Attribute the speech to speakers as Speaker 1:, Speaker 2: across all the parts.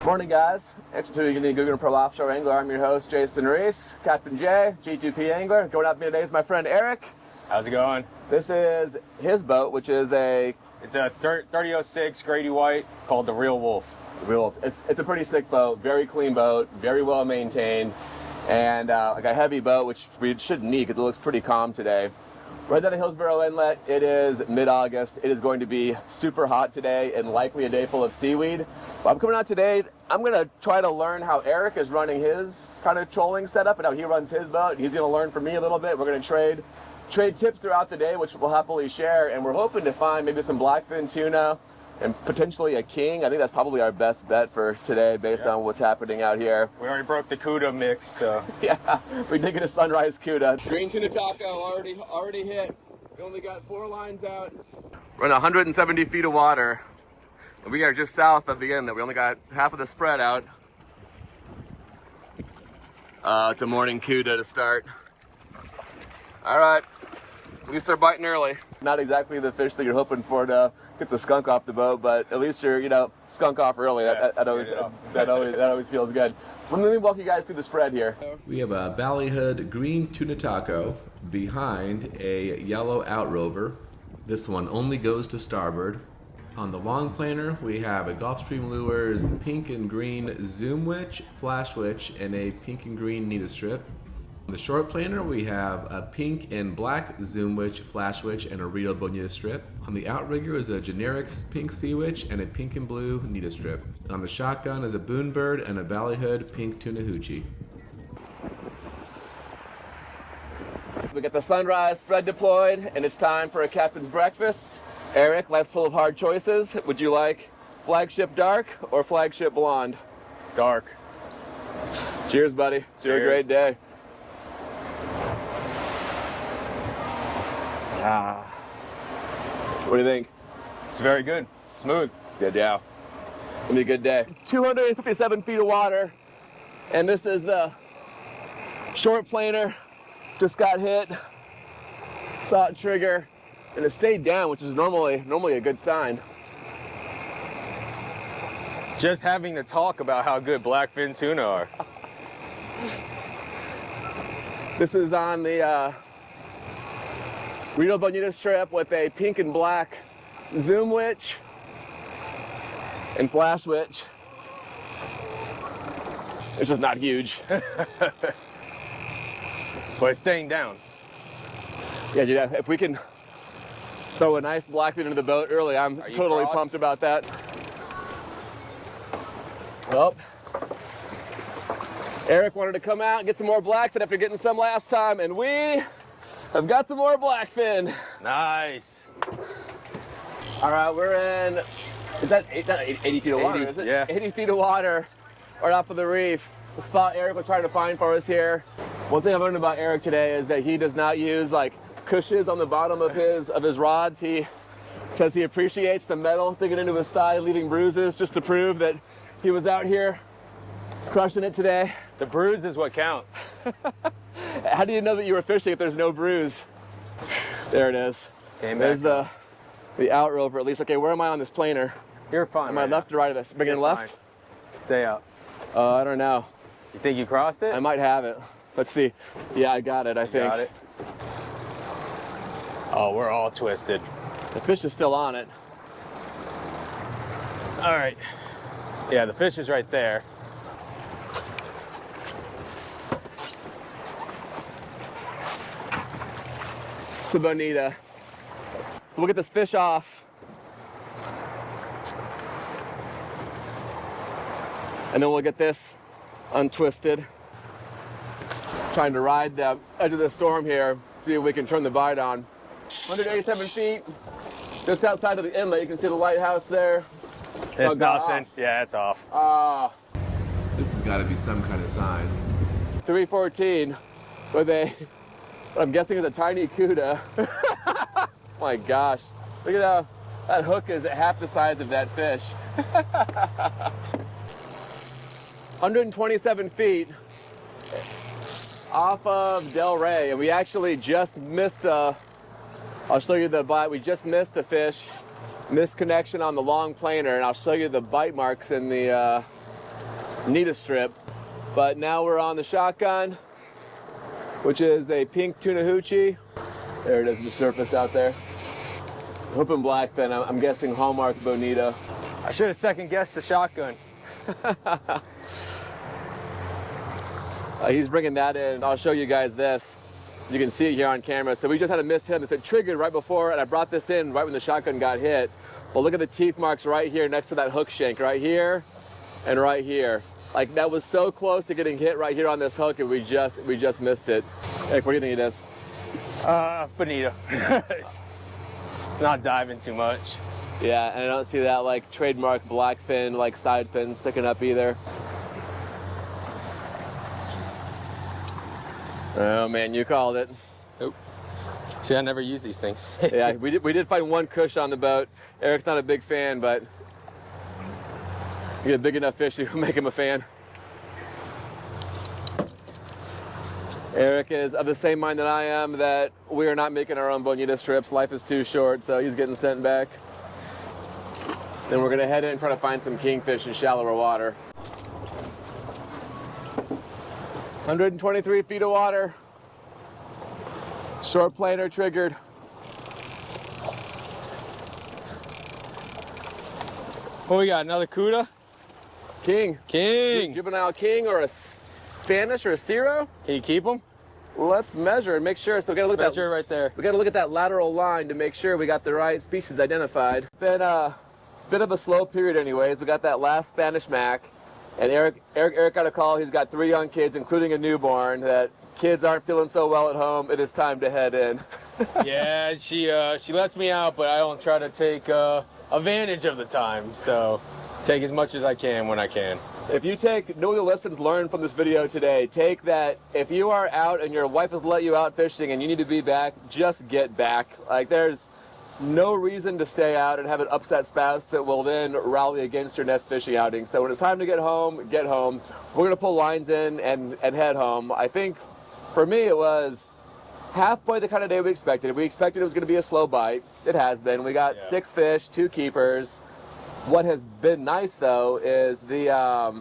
Speaker 1: Morning, guys. Extra to the Googan Pro Offshore Angler. I'm your host, Jason Reese, Captain J, G2P Angler. Going out with me today is my friend Eric.
Speaker 2: How's it going?
Speaker 1: This is his boat, which is
Speaker 2: It's a 3006 Grady-White called the Real Wolf.
Speaker 1: It's a pretty sick boat, very clean boat, very well maintained, and like a heavy boat, which we shouldn't need because it looks pretty calm today. Right down at Hillsborough Inlet, it is mid-August. It is going to be super hot today and likely a day full of seaweed. But I'm coming out today, I'm going to try to learn how Eric is running his kind of trolling setup and how he runs his boat. He's going to learn from me a little bit. We're going to trade tips throughout the day, which we'll happily share. And we're hoping to find maybe some blackfin tuna and potentially a king. I think that's probably our best bet for today based on what's happening out here.
Speaker 2: We already broke the CUDA mix, so.
Speaker 1: Yeah, we're digging a sunrise CUDA. Green tuna taco already hit. We only got 4 lines out. We're in 170 feet of water. And we are just south of the inlet. We only got half of the spread out. It's a morning CUDA to start. All right, at least they're biting early. Not exactly the fish that you're hoping for to get the skunk off the boat, but at least you're, skunk off early.
Speaker 2: Yeah,
Speaker 1: that always feels good. Let me walk you guys through the spread here.
Speaker 3: We have a ballyhood green tuna taco behind a yellow outrover. This one only goes to starboard. On the long planer, we have a Gulfstream Lures pink and green zoom witch, flash witch, and a pink and green Nita strip. On the short planer, we have a pink and black zoom witch, flash witch, and a real bonito strip. On the outrigger is a GiA&x pink sea witch and a pink and blue Nita strip. And on the shotgun is a boon bird and a ballyhood pink tuna hoochie.
Speaker 1: We got the sunrise spread deployed, and it's time for a captain's breakfast. Eric, life's full of hard choices. Would you like flagship dark or flagship blonde?
Speaker 2: Dark.
Speaker 1: Cheers, buddy.
Speaker 2: Cheers.
Speaker 1: Have a great day. What do you think?
Speaker 2: It's very good. Smooth.
Speaker 1: Good, yeah. Gonna be a good day. 257 feet of water, and this is the short planer. Just got hit. Saw it trigger, and it stayed down, which is normally a good sign.
Speaker 2: Just having to talk about how good blackfin tuna are.
Speaker 1: This is on the real bonito strip with a pink and black zoom witch and flash witch. It's just not huge.
Speaker 2: But it's staying down.
Speaker 1: Yeah, dude, if we can throw a nice blackfin into the boat early, I'm totally pumped about that. Well, Eric wanted to come out and get some more blackfin after getting some last time, and we have got some more blackfin.
Speaker 2: Nice.
Speaker 1: All right, we're in, is that 80 feet of water, is it?
Speaker 2: Yeah.
Speaker 1: 80 feet of water right off of the reef. The spot Eric was trying to find for us here. One thing I've learned about Eric today is that he does not use like cushions on the bottom of his rods. He says he appreciates the metal digging into his thigh, leaving bruises, just to prove that he was out here crushing it today.
Speaker 2: The bruise is what counts.
Speaker 1: How do you know that you were fishing if there's no bruise? There it is. There's the outrover at least. Okay, where am I on this planer?
Speaker 2: You're fine.
Speaker 1: Am I left or right of this? Bring it left?
Speaker 2: Fine. Stay out.
Speaker 1: I don't know.
Speaker 2: You think you crossed it?
Speaker 1: I might have it. Let's see. Yeah, I got it, I think.
Speaker 2: Got it. Oh, we're all twisted.
Speaker 1: The fish is still on it.
Speaker 2: All right. Yeah, the fish is right there.
Speaker 1: It's a bonita. So we'll get this fish off. And then we'll get this untwisted. Trying to ride the edge of the storm here, see if we can turn the bite on. 187 feet, just outside of the inlet. You can see the lighthouse there.
Speaker 2: It's nothing. Yeah, it's off.
Speaker 3: This has got to be some kind of sign.
Speaker 1: 314 with a, what I'm guessing is a tiny CUDA. My gosh, look at how that hook is half the size of that fish. 127 feet off of Del Rey, and we actually just missed a, I'll show you the bite, we just missed a fish, missed connection on the long planer, and I'll show you the bite marks in the need a strip. But now we're on the shotgun, which is a pink tuna hoochie. There it is, just surfaced out there. Hoping blackfin, I'm guessing Hallmark bonito.
Speaker 2: I should have second guessed the shotgun.
Speaker 1: He's bringing that in. I'll show you guys this. You can see it here on camera. So we just had to miss him. It triggered right before, and I brought this in right when the shotgun got hit. But look at the teeth marks right here next to that hook shank, right here and right here. Like that was so close to getting hit right here on this hook, and we just missed it. Eric, what do you think it is?
Speaker 2: Bonito. It's not diving too much.
Speaker 1: Yeah, and I don't see that like trademark blackfin, like side fin sticking up either. Oh man, you called it.
Speaker 2: Nope. See, I never use these things.
Speaker 1: Yeah, we did find one cush on the boat. Eric's not a big fan, but you get a big enough fish, you make him a fan. Eric is of the same mind that I am, that we are not making our own bonito strips. Life is too short, so he's getting sent back. Then we're gonna head in and try to find some kingfish in shallower water. 123 feet of water. Short planer triggered.
Speaker 2: What we got, another cuda?
Speaker 1: King.
Speaker 2: King.
Speaker 1: Juvenile king or a Spanish or a Ciro?
Speaker 2: Can you keep them?
Speaker 1: Let's measure and make sure. So we gotta look at
Speaker 2: Measure right there.
Speaker 1: We gotta look at that lateral line to make sure we got the right species identified. Been a bit of a slow period anyways. We got that last Spanish Mac, and Eric got a call. He's got 3 young kids, including a newborn, that kids aren't feeling so well at home. It is time to head in.
Speaker 2: Yeah, she lets me out, but I don't try to take advantage of the time. So take as much as I can when I can.
Speaker 1: If you take no other lessons learned from this video today, take that if you are out and your wife has let you out fishing and you need to be back, just get back. Like there's no reason to stay out and have an upset spouse that will then rally against your next fishing outing. So when it's time to get home, get home. We're gonna pull lines in and head home. I think for me it was halfway the kind of day we expected. We expected it was gonna be a slow bite. It has been. We got 6 fish, 2 keepers. What has been nice though is there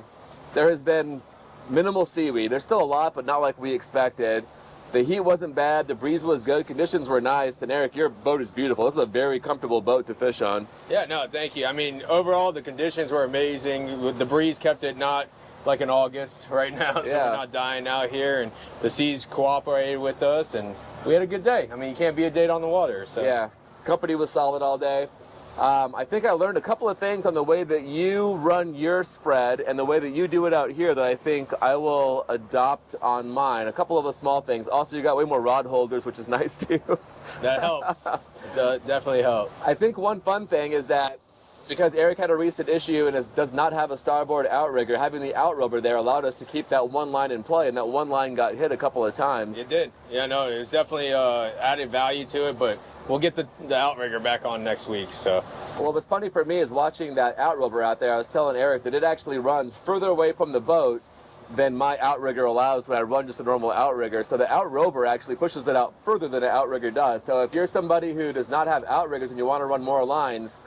Speaker 1: has been minimal seaweed. There's still a lot, but not like we expected. The heat wasn't bad, the breeze was good, conditions were nice, and Eric, your boat is beautiful. This is a very comfortable boat to fish on.
Speaker 2: Yeah, no, thank you. I mean, overall, the conditions were amazing. The breeze kept it not like in August right now, so we're not dying out here, and the seas cooperated with us, and we had a good day. I mean, you can't be a date on the water, so.
Speaker 1: Yeah, company was solid all day. I think I learned a couple of things on the way that you run your spread and the way that you do it out here that I think I will adopt on mine. A couple of the small things. Also, you got way more rod holders, which is nice too.
Speaker 2: That helps. That definitely helps.
Speaker 1: I think one fun thing is that because Eric had a recent issue and does not have a starboard outrigger, having the outrigger there allowed us to keep that one line in play, and that one line got hit a couple of times.
Speaker 2: It did. Yeah, no, it was definitely added value to it, but we'll get the outrigger back on next week, so.
Speaker 1: Well, what's funny for me is watching that outrigger out there. I was telling Eric that it actually runs further away from the boat than my outrigger allows when I run just a normal outrigger. So the outrigger actually pushes it out further than an outrigger does. So if you're somebody who does not have outriggers and you want to run more lines,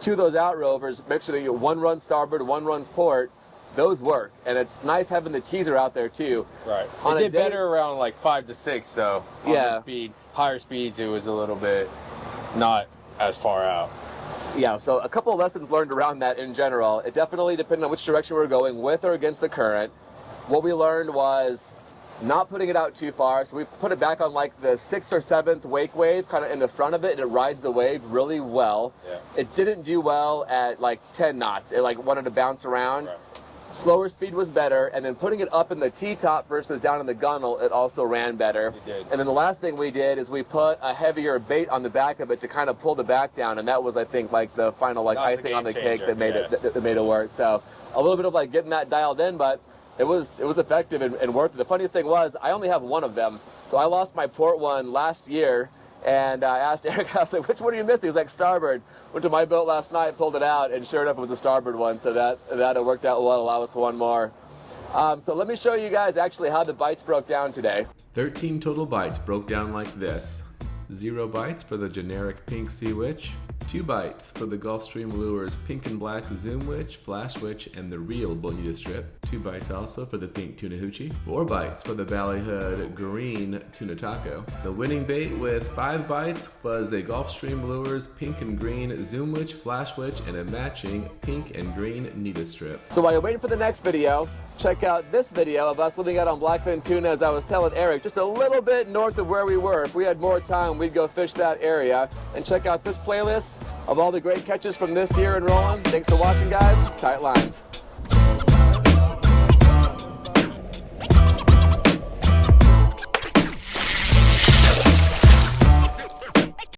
Speaker 1: to those outriggers, make sure that you one runs starboard, one runs port. Those work, and it's nice having the teaser out there too.
Speaker 2: Right. It did better around like 5 to 6 though. On the speed. Higher speeds, it was a little bit not as far out.
Speaker 1: Yeah, so a couple of lessons learned around that in general. It definitely depended on which direction we were going, with or against the current. What we learned was not putting it out too far, so we put it back on like the 6th or 7th wake wave, kind of in the front of it, and it rides the wave really well.
Speaker 2: Yeah.
Speaker 1: It didn't do well at like 10 knots. It like wanted to bounce around.
Speaker 2: Right.
Speaker 1: Slower speed was better, and then putting it up in the T-top versus down in the gunnel, it also ran better.
Speaker 2: It did.
Speaker 1: And then the last thing we did is we put a heavier bait on the back of it to kind of pull the back down, and that was, I think, like the final like icing on the cake that made it made it work. So a little bit of like getting that dialed in, but it was effective and worth it. The funniest thing was I only have one of them, so I lost my port one last year. And I asked Eric, I was like, which one are you missing? He was like, starboard. Went to my boat last night, pulled it out, and sure enough, it was the starboard one. So that worked out well, allow us one more. So let me show you guys actually how the bites broke down today.
Speaker 3: 13 total bites broke down like this. 0 bites for the generic pink sea witch, 2 bites for the Gulfstream Lures pink and black zoom witch, flash witch, and the real bonito strip. 2 bites also for the pink tuna hoochie. 4 bites for the ballyhood green tuna taco. The winning bait with 5 bites was a Gulfstream Lures pink and green zoom witch, flash witch, and a matching pink and green nita strip.
Speaker 1: So while you're waiting for the next video, check out this video of us living out on blackfin tuna, as I was telling Eric, just a little bit north of where we were. If we had more time, we'd go fish that area. And check out this playlist of all the great catches from this year in Roland. Thanks for watching, guys. Tight lines.